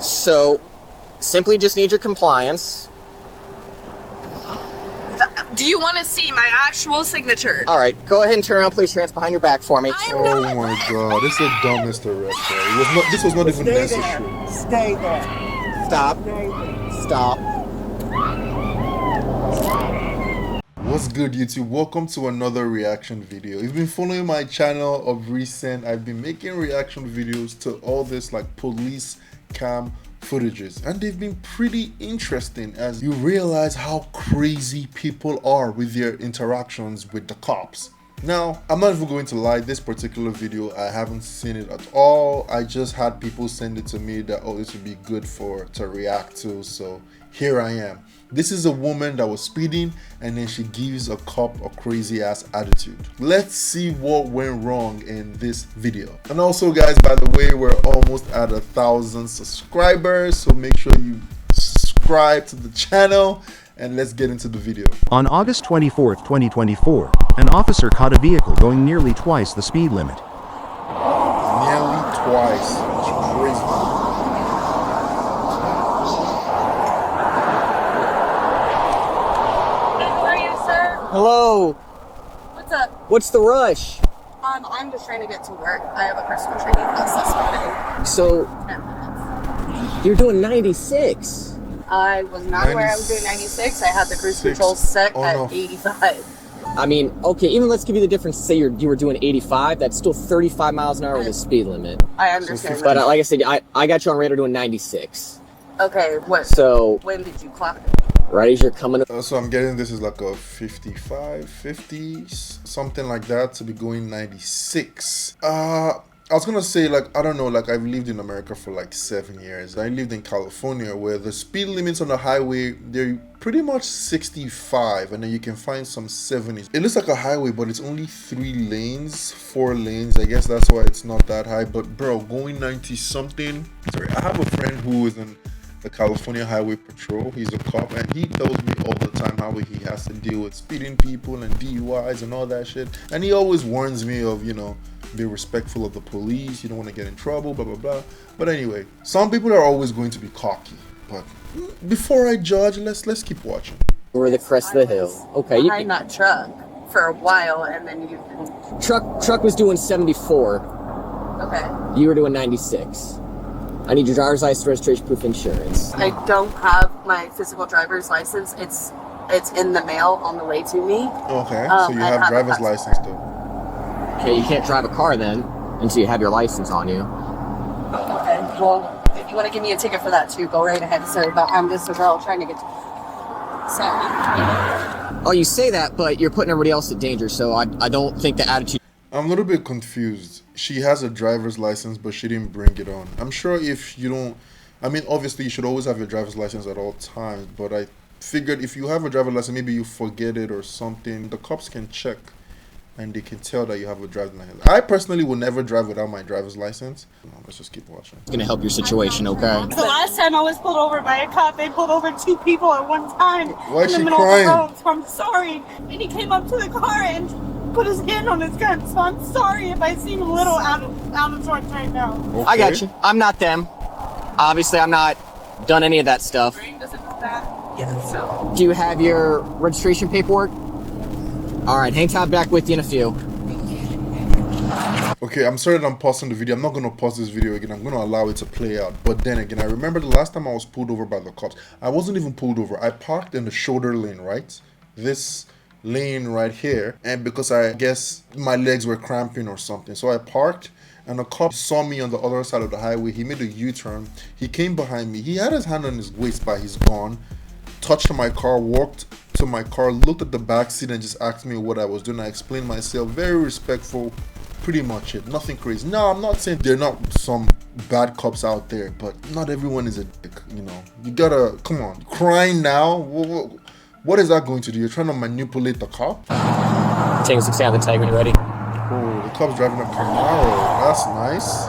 So, simply just need your compliance. Do you want to see my actual signature? All right, go ahead and turn around, place your hands behind your back for me. Oh my god, this is the dumbest arrest. This was not even necessary. Stay there. Stop. Stop. What's good, YouTube? Welcome to another reaction video. If you've been following my channel of recent, I've been making reaction videos to all this like police cam footages, and they've been pretty interesting as you realize how crazy people are with their interactions with the cops. Now, I'm not even going to lie, this particular video, I haven't seen it at all. I just had people send it to me that, oh, this would be good to react to, so here I am. This is a woman that was speeding and then she gives a cop a crazy ass attitude. Let's see what went wrong in this video. And also guys, by the way, we're almost at 1,000 subscribers, so make sure you subscribe to the channel and let's get into the video. On August 24th, 2024, an officer caught a vehicle going nearly twice the speed limit. Nearly twice. It's crazy. Hello. What's up? What's the rush? I'm just trying to get to work. I have a personal training class this So, 10 minutes. you're doing 96. I was not aware I was doing 96. I had the cruise control set at 85. I mean, okay, even let's give you the difference. Say you were doing 85. That's still 35 miles an hour with the speed limit. I understand. But like I said, I got you on radar doing 96. Okay, what? So, when did you clock it? right as you're coming up. So I'm getting this is like a 55, 50, something like that, to be going 96. I was gonna say, like, I don't know, like, I've lived in America for like 7 years. I lived in California where the speed limits on the highway, they're pretty much 65, and then you can find some 70s. It looks like a highway, but it's only 3 lanes, 4 lanes. I guess that's why it's not that high. But bro, going 90 something. Sorry, I have a friend who is in the California Highway Patrol. He's a cop, and he tells me all the time how he has to deal with speeding people and DUIs and all that shit. And he always warns me of, you know, be respectful of the police, you don't want to get in trouble, blah blah blah. But anyway, some people are always going to be cocky. But before I judge, let's keep watching. Over the crest of the hill. Okay. Behind that truck for a while, and then you. Truck was doing 74. Okay. You were doing 96. I need your driver's license, registration, proof, insurance. I don't have my physical driver's license. It's in the mail on the way to me. Okay, so you have driver's license though. Okay, you can't drive a car then until you have your license on you. Okay, well, if you want to give me a ticket for that too, go right ahead, sir. But I'm just a girl trying to get to. Sorry. Oh, you say that, but you're putting everybody else in danger, so I don't think the attitude... I'm a little bit confused. She has a driver's license, but she didn't bring it on. I'm sure if you don't... I mean, obviously, you should always have your driver's license at all times, but I figured if you have a driver's license, maybe you forget it or something, the cops can check, and they can tell that you have a driver's license. I personally will never drive without my driver's license. Let's just keep watching. It's going to help your situation, okay? The last time I was pulled over by a cop, they pulled over 2 people at one time. Why is in the she middle crying? Of the road, so I'm sorry. And he came up to the car and put his hand on his gun, so I'm sorry if I seem a little out of sorts right now. Okay. I got you. I'm not them. Obviously, I'm not done any of that stuff. Yes, so. Do you have your registration paperwork? All right, hang tight, back with you in a few. Okay, I'm sorry that I'm pausing the video. I'm not going to pause this video again. I'm going to allow it to play out. But then again, I remember the last time I was pulled over by the cops. I wasn't even pulled over. I parked in the shoulder lane, right? This lane right here. And because I guess my legs were cramping or something. So I parked, and the cop saw me on the other side of the highway. He made a U-turn. He came behind me. He had his hand on his waist by his gun, touched my car, walked to my car, looked at the back seat, and just asked me what I was doing. I explained myself, very respectful, pretty much it, nothing crazy. No, I'm not saying there are not some bad cops out there, but not everyone is a dick, you know. You gotta, come on, crying now? What is that going to do? You're trying to manipulate the cop? Taking 6 out of the tag when you're ready. Oh, the cop's driving a Camaro. That's nice.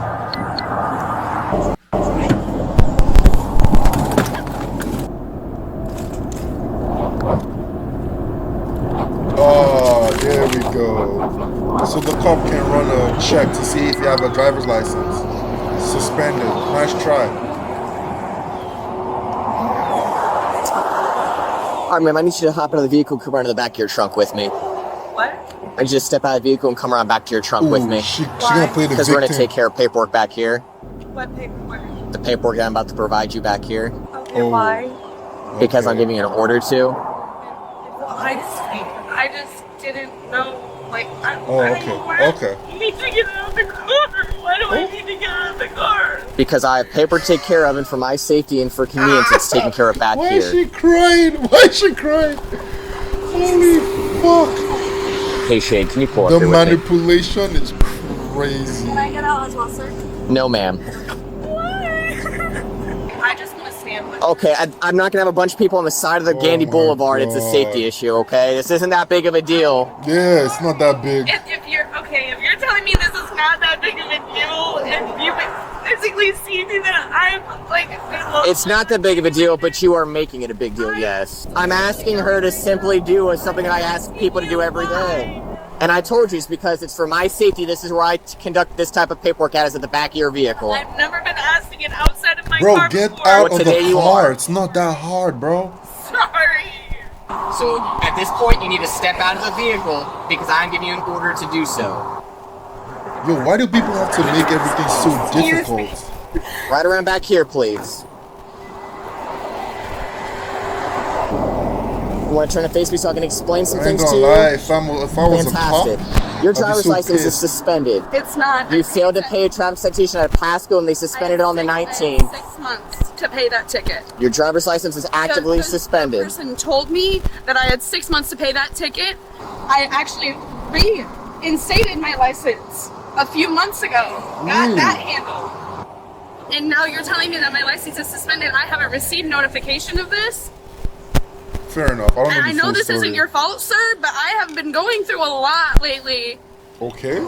Oh, there we go. So the cop can run a check to see if you have a driver's license. Suspended. Nice try. All right, ma'am, I need you to hop out of the vehicle and come around to the back of your trunk with me. What? I need you to step out of the vehicle and come around back to your trunk with me. She gonna play the Because we're going to victim. take care of paperwork back here. What paperwork? The paperwork that I'm about to provide you back here. Okay, Oh. why? Because I'm giving you an order to. I just didn't know. Like, Oh, okay. You need to get out of the car. Why do I need to get out of the car? Because I have paper to take care of, and for my safety and for convenience, it's taken care of back Why here. is she crying? Why is she crying? Holy fuck. Hey, Shade, can you pull up The here with me? manipulation is crazy. Can I get out as well, sir? No, ma'am. I just want to stand with Okay, I'm not gonna have a bunch of people on the side of the Oh Gandy my Boulevard. It's a God. safety issue, okay? This isn't that big of a deal. Yeah, it's not that big. If you're telling me this is not that big of a deal, and you can physically see me, then I'm like, It's not that big of a deal, but you are making it a big deal, yes. I'm asking her to simply do something that I ask people to do every day. And I told you it's because it's for my safety. This is where I conduct this type of paperwork at, is at the back of your vehicle. I've never been asking it outside of my Bro, car get before. out Well, of today the you car. are. It's not that hard, bro. Sorry. So at this point, you need to step out of the vehicle because I'm giving you an order to do so. Yo, why do people have to make everything so difficult? Right around back here, please. You want to turn and face me so I can explain some I ain't things to gonna you? lie, if I was Fantastic. a cop, Your I'd be driver's so license is pissed. suspended. It's not. You failed to pay a traffic citation at Pasco and they suspended it on the 19th. 6 months to pay that ticket. Your driver's license is actively The suspended. person told me that I had 6 months to pay that ticket. I actually reinstated my license a few months ago. Got that handled. And now you're telling me that my license is suspended. I haven't received notification of this. Fair enough. I don't know And the I know full this story. isn't your fault, sir, but I have been going through a lot lately. Okay.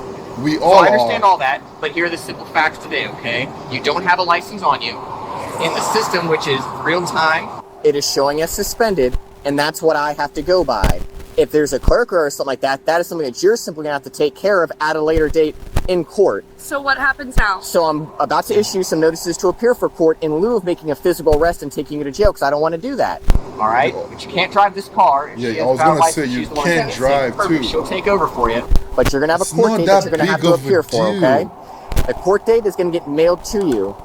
We So all I understand are. all that, but here are the simple facts today, okay? You don't have a license on you. In the system, which is real time, it is showing as suspended, and that's what I have to go by. If there's a clerk or something like that, that is something that you're simply gonna have to take care of at a later date in court. So what happens now? So I'm about to issue some notices to appear for court in lieu of making a physical arrest and taking you to jail because I don't want to do that. All right, but you can't drive this car. If Yeah, she I has was a valid gonna say, license, you she's the one can't that's drive, perfect. too. She'll take over for you. But you're gonna have a It's court not date that that you're gonna have big to of a appear for, deal. okay? The court date is gonna get mailed to you.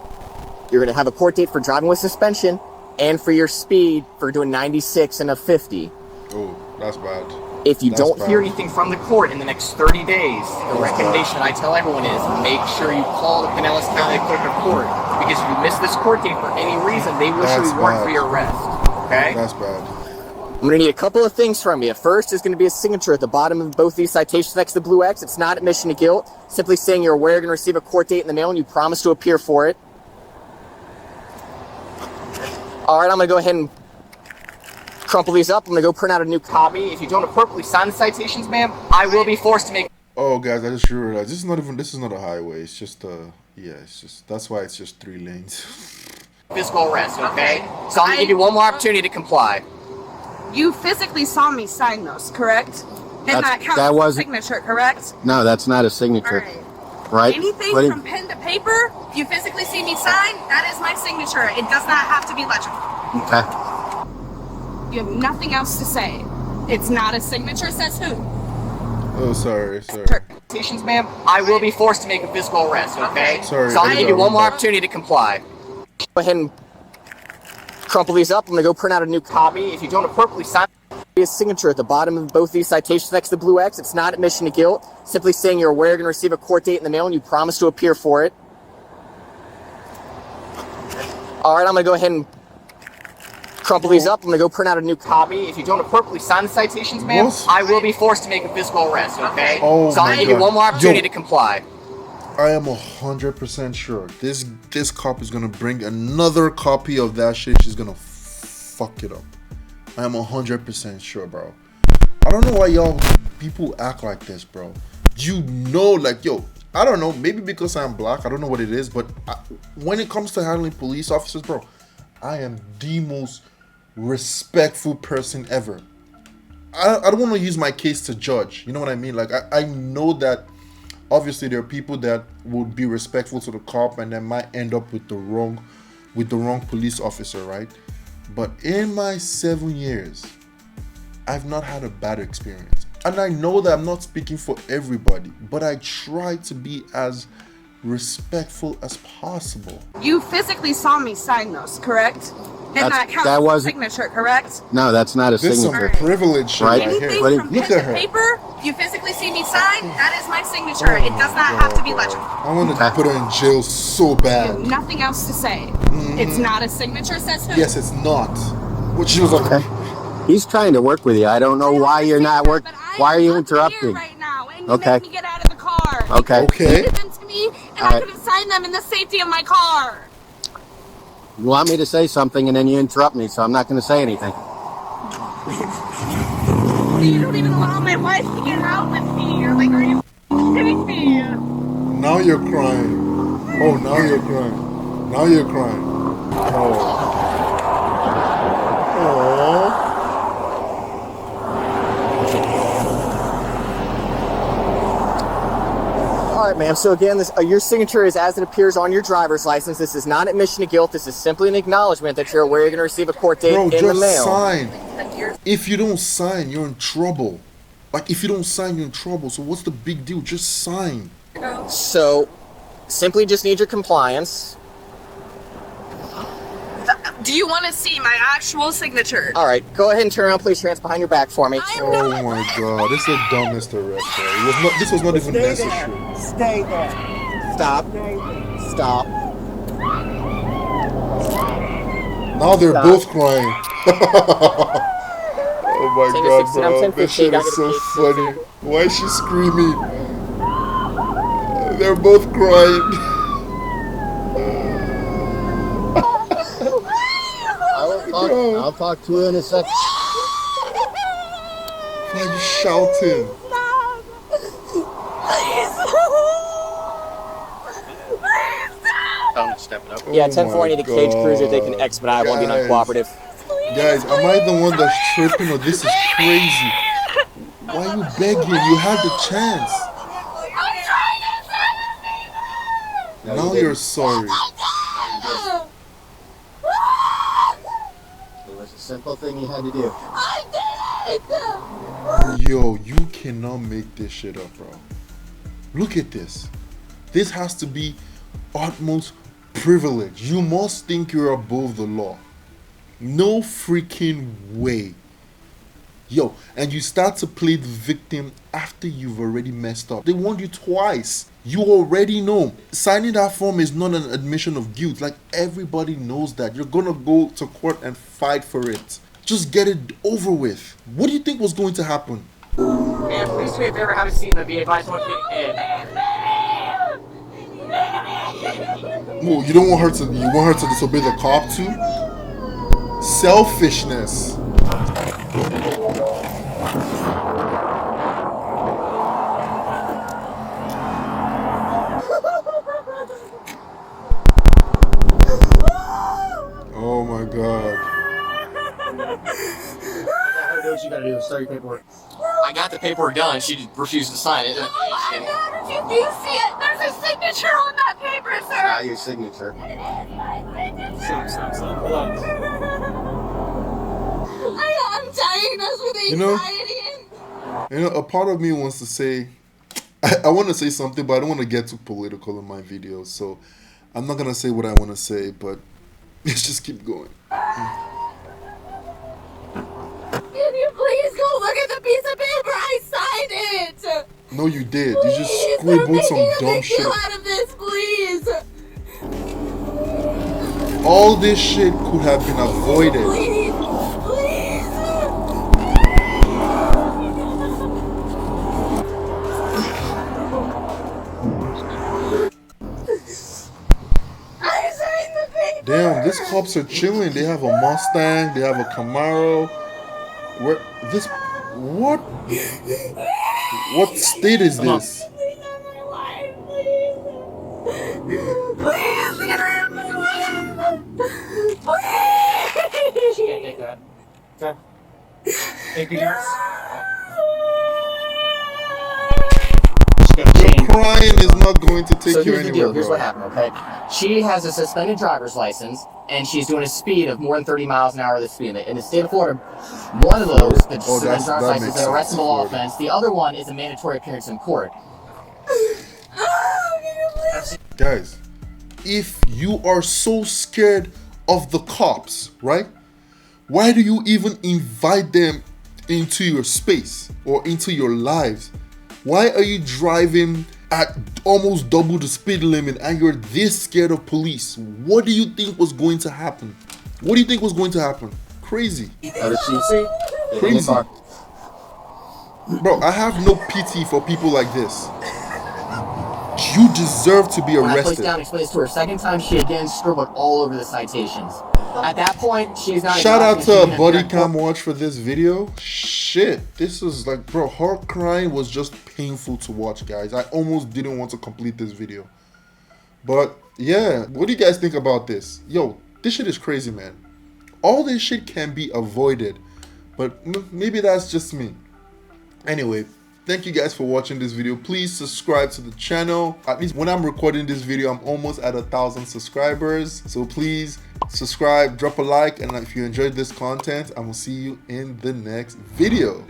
You're gonna have a court date for driving with suspension and for your speed for doing 96 and a 50. Oh, that's bad. If you That's don't hear bad. anything from the court in the next 30 days, the recommendation I tell everyone is make sure you call the Pinellas County Clerk of Court because if you miss this court date for any reason, they will issue That's a warrant for bad. your arrest. Okay? That's bad. I'm gonna need a couple of things from you. First is gonna be a signature at the bottom of both these citations next to the blue X. It's not admission to guilt. Simply saying you're aware you're gonna receive a court date in the mail and you promise to appear for it. All right, I'm gonna go ahead and crumple these up. I'm gonna go print out a new copy. If you don't appropriately sign the citations, ma'am, I will be forced to make Oh, guys, I just realized this is not a highway. It's just that's why it's just 3 lanes. physical arrest, okay? Okay. So I'm gonna give you one more opportunity to comply. You physically saw me sign those, correct? And that counts that as a wasn't- signature, correct? No, that's not a All signature, right. right? Anything Ready? from pen to paper, you physically see me sign, that is my signature. It does not have to be legible. Okay. You have nothing else to say. It's not a signature, says who? Oh, sorry. Citations, ma'am, I will be forced to make a physical arrest, okay? Sorry, So I'm gonna give you one more Edgar. opportunity to comply. Go ahead and crumple these up. I'm gonna go print out a new copy. If you don't appropriately sign, be a signature at the bottom of both these citations next to the blue X. It's not admission to guilt. Simply saying you're aware you're gonna receive a court date in the mail and you promise to appear for it. All right, I'm gonna go ahead and crumple these up. I'm gonna go print out a new copy. If you don't appropriately sign the citations, ma'am, What? I will be forced to make a physical arrest, okay? Oh so I'm my gonna give you God. one more opportunity Yo. to comply. I am 100% sure this cop is gonna bring another copy of that shit. She's gonna fuck it up. I am 100% sure, bro. I don't know why y'all people act like this, bro. You know, like, yo, I don't know. Maybe because I'm black, I don't know what it is, but when it comes to handling police officers, bro, I am the most respectful person ever. I don't want to use my case to judge. You know what I mean? Like, I know that obviously there are people that would be respectful to the cop and then might end up with the wrong police officer, right? But in my 7 years I've not had a bad experience. And I know that I'm not speaking for everybody, but I try to be as respectful as possible. You physically saw me sign those, correct? And that counts that as a wasn't- signature, correct? No, that's not a This is some signature. privilege shit Right. right Anything here. What do you- from Look pen at to her. paper, you physically see me sign, that is my signature. It does not have to be legible. I want to put her in jail so bad. Nothing else to say. It's not a signature system. Yes, it's not. What she was like. Okay. He's trying to work with you. I don't know why you're not working. Why are you interrupting? Right now, and you Okay. make me get out of the car. Okay. Okay. You gave them to me, and All I right. could have signed them in the safety of my car. You want me to say something and then you interrupt me, so I'm not going to say anything. You don't even allow my wife to get out with me. You're like, are you kidding me? Now you're crying. Oh, now you're crying. Now you're crying. Oh. All right, ma'am. So again, this your signature is as it appears on your driver's license. This is not admission of guilt. This is simply an acknowledgement that you're aware you're going to receive a court date Bro, in the just mail. sign. If you don't sign, you're in trouble. Like, if you don't sign, you're in trouble. So what's the big deal? Just sign. So, simply just need your compliance. Do you want to see my actual signature? All right, go ahead and turn around. Place your hands behind your back for me. I'm Oh not. my god, this is the dumbest arrest, bro. It was not, this was not even necessary. Stay there. Stop. Stop. Now they're Stop. both crying. Oh my Take a god, 16, I'm bro. 10, This shit 15, is so I gotta funny. Why is she screaming? They're both crying. I'll talk to you in a second. Why are you shouting? Tell him to step it up. Yeah, Oh 10-4, I my need a cage cruiser. They can God. expedite. I won't be Guys. non-cooperative. Guys, am I the one that's tripping or this is crazy? Why are you begging? You had the chance. Now you're sorry. It was a simple thing you had to do. Yo, you cannot make this shit up, bro. Look at this. This has to be utmost privilege. You must think you're above the law. No freaking way. Yo, and you start to play the victim after you've already messed up. They warned you twice. You already know. Signing that form is not an admission of guilt. Like, everybody knows that. You're gonna go to court and fight for it. Just get it over with. What do you think was going to happen? Ma'am, please wait if you ever have a seat in the be advised what it Well, you don't want her to. You want her to disobey the cop too? Selfishness. Oh my god. You gotta do is start your paperwork. I got the paperwork done. She just refused to sign it. How did you do see it? There's a signature on that paper, sir. Not your signature. I'm diagnosed with You know- anxiety. You know, a part of me wants to say, I want to say something, but I don't want to get too political in my videos, so I'm not gonna say what I want to say. But let's just keep going. Can you please go look at the piece of paper? I signed it. No, you did. You just Please, scribbled I'm some making a dumb big shit. deal out of this, please. All this shit could have been avoided. Please, please. I signed the paper. Damn, these cops are chilling. They have a Mustang. They have a Camaro. Where this? What? What state is this? Please, have my life, please. Please, get rid of my life. Please. Take that. Okay. Take the yours. You're crying is not going to take So you here's the anywhere, deal. Here's bro. what happened, okay? She has a suspended driver's license, and she's doing a speed of more than 30 miles an hour of the speed limit. In the state of Florida, one of those, the suspended driver's that license, makes is an sense, arrestable Florida. offense. The other one is a mandatory appearance in court. Guys, if you are so scared of the cops, right? Why do you even invite them into your space or into your lives? Why are you driving at almost double the speed limit and you're this scared of police? What do you think was going to happen? What do you think was going to happen? Crazy. Crazy. Bro, I have no pity for people like this. You deserve to be When I placed arrested. down and explained this to her a second time, she again scribbled all over the citations. At that point, she's not Shout out exhausted, she to can Buddy appear in court. Cam Watch for this video. Shit, this is like, bro, her crying was just painful to watch, guys. I almost didn't want to complete this video. But yeah, what do you guys think about this? Yo, this shit is crazy, man. All this shit can be avoided, but maybe that's just me. Anyway, thank you guys for watching this video. Please subscribe to the channel. At least when I'm recording this video, I'm almost at 1,000 subscribers. So please subscribe, drop a like, and if you enjoyed this content, I will see you in the next video.